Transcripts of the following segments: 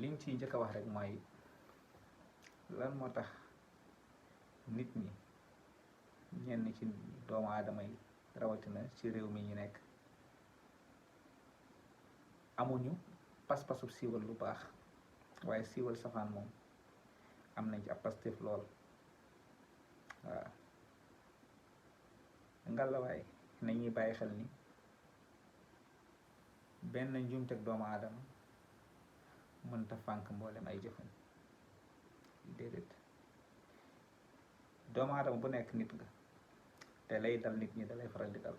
liñ ciy njëkk a wax rek mooy lan moo tax nit ñi ñenn ci doomu aadama yi rawatina ci réew mi ñu nekk amuñu pas-pasu siiwal lu baax waaye siiwal safaan moom am nañ ci ab Pastef lool. waaw ngalawaay nañuy bàyyi xel ni benn njuumteg doomu aadama mënta fànk mboolem ay jëfam déedéet. doomu aadama bu nekk nit nga te lay dal nit ñi dalay faral di dal.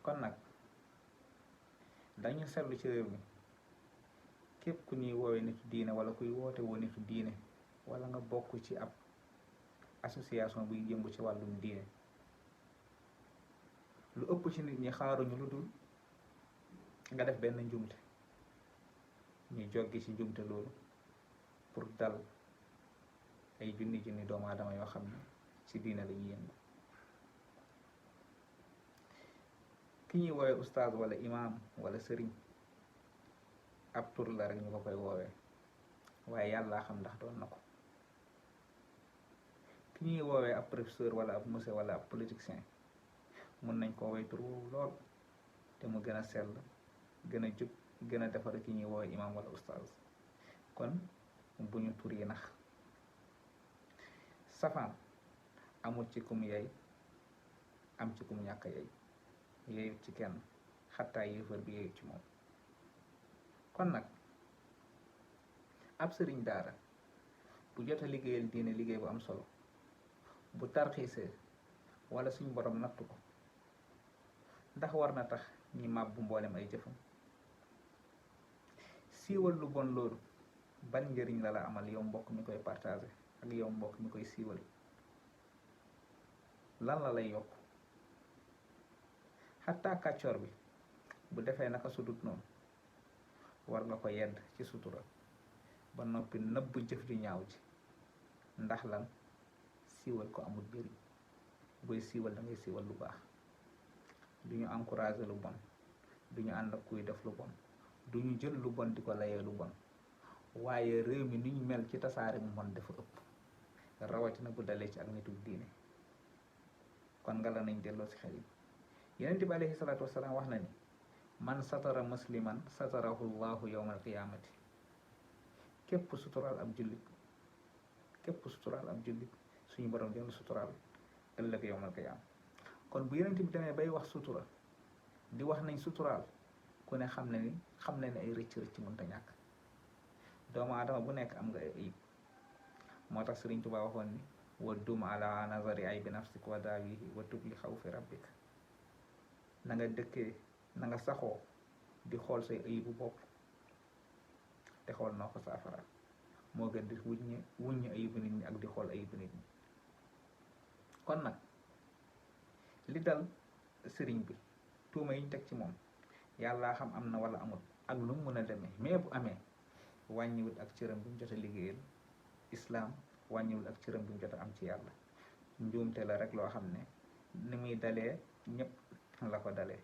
kon nag dañu seetlu ci réew mi képp ku ñuy woowee nitu diine wala kuy woote woo nitu diine wala nga bokk ci ab association buy jëmbu ci wàllum diine lu ëpp ci nit ñi xaaruñu lu dul nga def benn njuumte ñu joggi ci njuumte loolu pour dal ay junni doomu aadama yoo xam ne ci diine la ñuy yëngu. ki ñuy woowee oustaz wala imam wala sëriñ ab tur la rek ñu ko koy woowee waaye yàlla xam ndax doon na ko. ki ñuy woowee ab professeur wala ab monsieur wala ab politicien mun nañ koo woy tur woowu lool te mu gën a sell gën a jub gën a defar ki ñuy woowee imam wala oustaz. kon bu ñu tur yi nax safaan amul ci kum yey am ci kum ñàkk yey yeyut ci kenn xattaa yéefar bi yeyut ci moom. kon nag ab sëriñ daara bu jot a liggéeyal diine liggéey bu am solo bu tarxiisee wala suñ borom nattu ko ndax war na tax ñi màbbu mboolem ay jëfam. siiwal lu bon loolu ban njëriñ la la amal yow mbokk mi koy partagé ak yow mbokk mi koy siiwal lan la lay yokk. xattaa kàccoor bi bu defee naka sudut noonu war nga ko yedd ci sutura ba noppi nëbb jëf ju ñaaw ji ndax lan siiwal ko amul njëriñ. booy siiwal da ngay siiwal lu baax. du ñu encouragé lu bon du ñu ànd ak kuy def lu bon du ñu jël lu bon di ko layee lu bon waaye réew mi ni ñu mel ci tasaare mu bon dafa ëpp rawatina bu dalee ci ak nitu diine. kon nga la nañ delloo ci xel yi. Yonent bi alayhi salaatu wasalaam wax na ni man satara musliman satarahu llahu yawmal qiyaamati képp suturaal ab jullit suñu borom dina suturaal ëllëg yawmal qiyaama. kon bu Yonent bi demee bay wax sutura di wax nañ suturaal ku ne xam ne ay rëcc mënta ñàkk. doomu aadama bu nekk am nga ay ayib moo tax Sëriñ Tuubaa waxoon ni wa dum ala nazari ay bi nafsik wa daawihi wa tub li xawfi rabbik. na nga dëkkee na nga saxoo di xool say ayibu bopp te xool noo ko saafara moo gën di wuññi ayibu nit ñi ak di xool ayibu nit ñi. kon nag li dal sëriñ bi tuuma yi ñu teg ci moom yàllaa xam am na wala amul ak lu mu mën a demee mais bu amee wàññiwut ak cëram bi mu jot a liggéeyal islaam wàññiwul ak cëram bi mu jot a am ci yàlla. njuumte la rek loo xam ne ni muy dalee ñëpp la ko dalee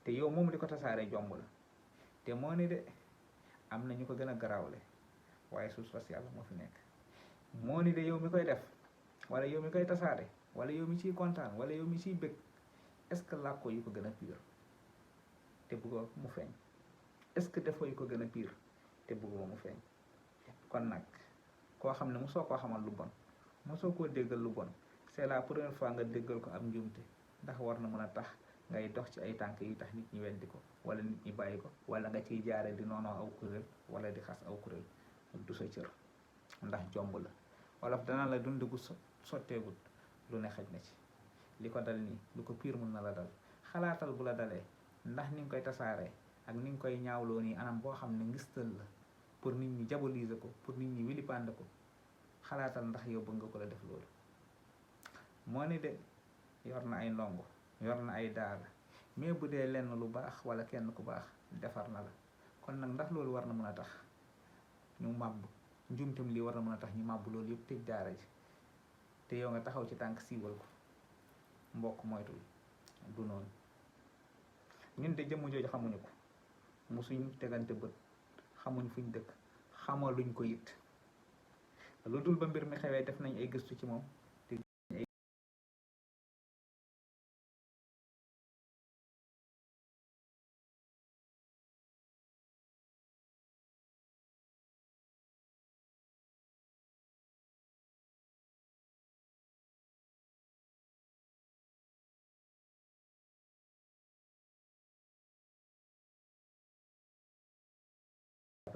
te yow moom li ko tasaaree jomb la te moo ni de am na ñu ko gën a garaawle waaye suuf sas yàlla moo fi nekk. moo ni de yow mi koy def wala yow mi koy tasaare wala yow mi ciy kontaan wala yow mi ciy bëgg est-ce que làkkoo yi ko gën a pire te bëggoo mu feeñ. est-ce que defoo yi ko gën a pire te bëggoo mu feeñ. kon nag koo xam ne mosoo koo xamal lu bon mosoo koo déggal lu bon c'est la première fois nga déggal ko am njuumte ndax war na mën a tax ngay dox ci ay tànk yi tax nit ñi weddi ko wala nit ñi bàyyi ko wala nga ciy jaare di noonoo aw kuréel wala di xas aw kuréel du sa cër ndax jomb la. wolof dana la dund gu sotteegut lu ne xaj na ci. li ko dal nii lu ko piir mun na la dal. xalaatal bu la dalee ndax ni nga koy tasaaree ak ni nga koy ñaawloo nii anam boo xam ne ngistal la pour nit ñi diaboliser ko pour nit ñi wilipande ko xalaatal ndax yow bëgg nga ko la def loolu. moo ni de yor na ay ndongo yor na ay daara mais bu dee lenn lu baax wala kenn ku baax defar na la. kon nag ndax loolu war na mën a tax ñu màbb njumtam lii war na mën a tax ñu màbb loolu yëpp tëj daara ji te yow nga taxaw ci tànk siiwal ko. mbokk moytul du noonu. ñun de jëmm jooju xamuñu ko musuñ tegante bët xamuñ fuñ dëkk xamaluñ ko it lu dul ba mbir mi xewee def nañ ay gëstu ci moom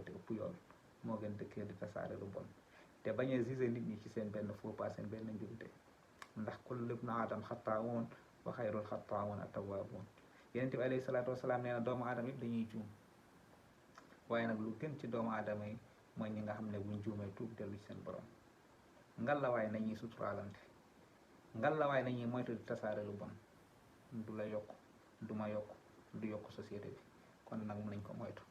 te ëpp yoon moo gën dëkkee di tasaare lu bon te bañ a gisé nit ñi ci seen benn faux pas seen benn njumte ndax kullu ibnu aadam xattaa'uun wa xayrul xattaa'uuna at-tawwaabuun yonent bi alayhi salaatu wasalaam nee na doomu aadama yëpp dañuy juum waaye nag lu gën ci doomu aadama yi mooy ñi nga xam ne buñ juumee tuub dellu ci seen borom ngallaawaay nañuy suturaalante ngallaawaay nañuy moytu di tasaare lu bon du la yokk du ma yokk du yokk société bi kon nag mën nañ ko moytu